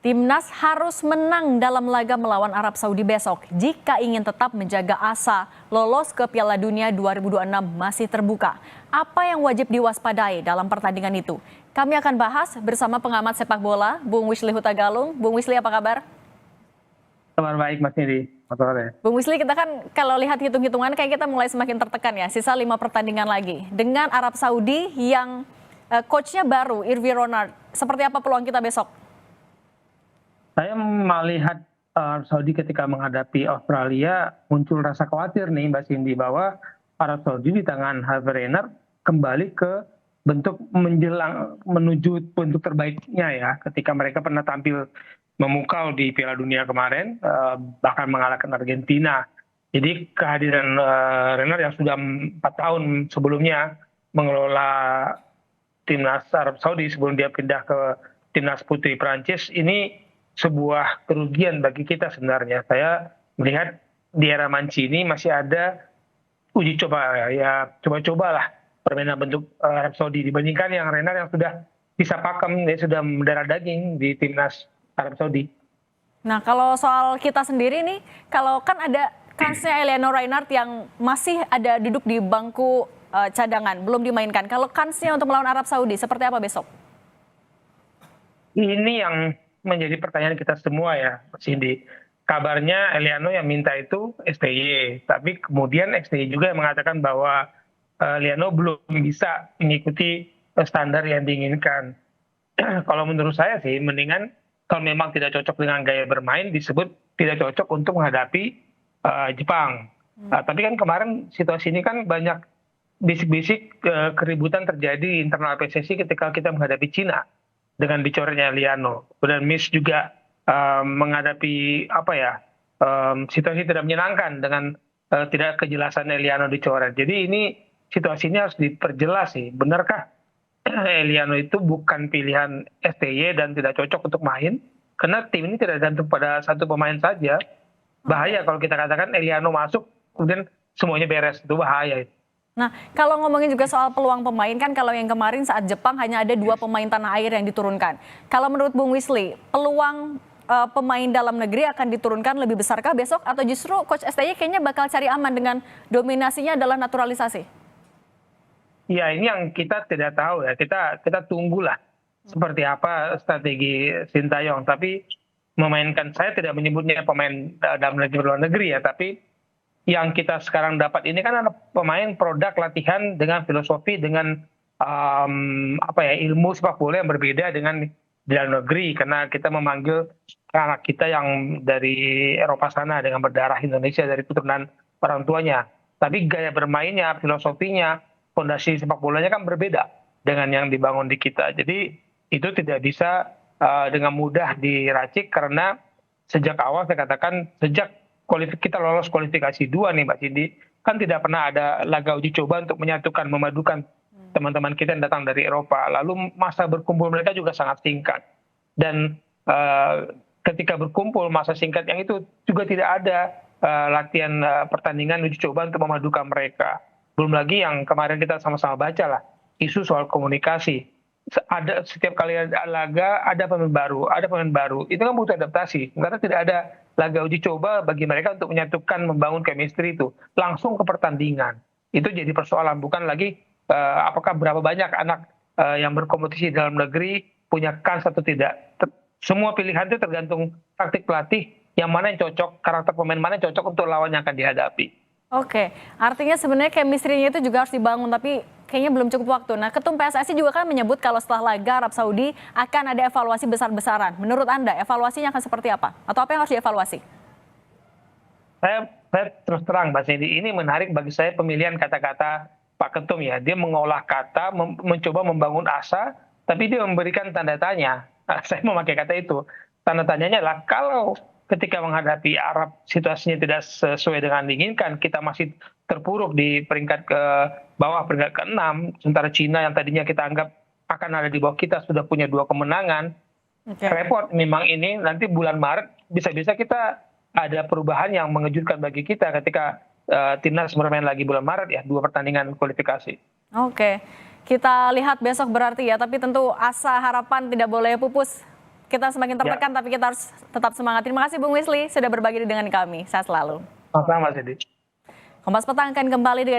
Timnas harus menang dalam laga melawan Arab Saudi besok jika ingin tetap menjaga asa lolos ke Piala Dunia 2026 masih terbuka. Apa yang wajib diwaspadai dalam pertandingan itu? Kami akan bahas bersama pengamat sepak bola, Bung Wisli Hutagalung. Bung Wisli, apa kabar? Kabar baik Mas Nidi, selamat sore. Bung Wisli, kita kan kalau lihat hitung-hitungan kayak kita mulai semakin tertekan ya, sisa 5 pertandingan lagi. Dengan Arab Saudi yang coachnya baru, Irvi Ronald, seperti apa peluang kita besok? Saya melihat Arab Saudi ketika menghadapi Australia muncul rasa khawatir nih Mbak Cindy bahwa Arab Saudi di tangan Hervé Renard kembali ke bentuk menjelang menuju bentuk terbaiknya ya ketika mereka pernah tampil memukau di Piala Dunia kemarin bahkan mengalahkan Argentina. Jadi kehadiran Renard yang sudah 4 tahun sebelumnya mengelola timnas Arab Saudi sebelum dia pindah ke timnas putri Prancis ini sebuah kerugian bagi kita sebenarnya. Saya melihat di era Mancini masih ada uji coba ya coba-cobalah permainan bentuk Arab Saudi dibandingkan yang Renard yang sudah bisa pakem, dia sudah mendarah daging di timnas Arab Saudi. Nah, kalau soal kita sendiri nih, kalau kan ada kansnya Eliano Reinhardt yang masih ada duduk di bangku cadangan, belum dimainkan. Kalau kansnya untuk melawan Arab Saudi, seperti apa besok? Ini yang menjadi pertanyaan kita semua ya, Mas Cindy. Kabarnya Eliano yang minta itu STY, tapi kemudian STY juga yang mengatakan bahwa Eliano belum bisa mengikuti standar yang diinginkan. Kalau menurut saya sih, mendingan kalau memang tidak cocok dengan gaya bermain disebut tidak cocok untuk menghadapi Jepang. Tapi kan kemarin situasi ini kan banyak bisik-bisik keributan terjadi di internal PSSI ketika kita menghadapi Cina dengan dicoretnya Eliano. Dan Miss juga menghadapi situasi tidak menyenangkan dengan tidak kejelasan Eliano dicoret. Jadi ini situasi ini harus diperjelas sih. Benarkah Eliano itu bukan pilihan STY dan tidak cocok untuk main? Karena tim ini tidak gantung pada satu pemain saja. Bahaya kalau kita katakan Eliano masuk kemudian semuanya beres, itu bahaya. Nah, kalau ngomongin juga soal peluang pemain, kan kalau yang kemarin saat Jepang hanya ada 2 pemain tanah air yang diturunkan. Kalau menurut Bung Wisli, peluang pemain dalam negeri akan diturunkan lebih besarkah besok? Atau justru Coach STY kayaknya bakal cari aman dengan dominasinya adalah naturalisasi? Ya, ini yang kita tidak tahu ya, kita tunggulah seperti apa strategi Sintayong. Tapi memainkan, saya tidak menyebutnya pemain dalam negeri luar negeri ya, tapi yang kita sekarang dapat ini kan ada pemain produk latihan dengan filosofi, dengan ilmu sepak bola yang berbeda dengan di dalam negeri, karena kita memanggil anak kita yang dari Eropa sana dengan berdarah Indonesia dari keturunan orang tuanya. Tapi gaya bermainnya, filosofinya, fondasi sepak bolanya kan berbeda dengan yang dibangun di kita. Jadi itu tidak bisa dengan mudah diracik karena sejak awal saya katakan sejak kita lolos kualifikasi 2 nih Mbak Cindy, kan tidak pernah ada laga uji coba untuk menyatukan, memadukan teman-teman kita yang datang dari Eropa. Lalu masa berkumpul mereka juga sangat singkat. Dan ketika berkumpul masa singkat yang itu juga tidak ada latihan pertandingan uji coba untuk memadukan mereka. Belum lagi yang kemarin kita sama-sama baca lah, isu soal komunikasi. Setiap kali ada laga ada pemain baru, itu kan butuh adaptasi karena tidak ada laga uji coba bagi mereka untuk menyatukan, membangun chemistry itu langsung ke pertandingan. Itu jadi persoalan, bukan lagi apakah berapa banyak anak yang berkompetisi dalam negeri punya kans atau tidak. Semua pilihan itu tergantung taktik pelatih, yang mana yang cocok, karakter pemain mana yang cocok untuk lawan yang akan dihadapi. Oke, artinya sebenarnya chemistry-nya itu juga harus dibangun, tapi kayaknya belum cukup waktu. Nah, Ketum PSSI juga kan menyebut kalau setelah laga Arab Saudi akan ada evaluasi besar-besaran. Menurut Anda, evaluasinya akan seperti apa? Atau apa yang harus dievaluasi? Saya terus terang, Mbak Cindy, ini menarik bagi saya pemilihan kata-kata Pak Ketum ya. Dia mengolah kata, mencoba membangun asa, tapi dia memberikan tanda tanya. Saya memakai kata itu. Tanda tanyanya adalah kalau ketika menghadapi Arab situasinya tidak sesuai dengan diinginkan, kita masih terpuruk di peringkat ke bawah, peringkat ke-6, sementara Cina yang tadinya kita anggap akan ada di bawah kita sudah punya 2 kemenangan. Repot memang ini, nanti bulan Maret bisa-bisa kita ada perubahan yang mengejutkan bagi kita ketika timnas bermain lagi bulan Maret ya, 2 pertandingan kualifikasi. Oke, kita lihat besok berarti ya, tapi tentu asa harapan tidak boleh pupus. kita semakin tertekan, tapi kita harus tetap semangat. Terima kasih Bung Wisli sudah berbagi dengan kami. Sehat selalu. Sama-sama, Mas Edi. Kompas Petang akan kembali dengan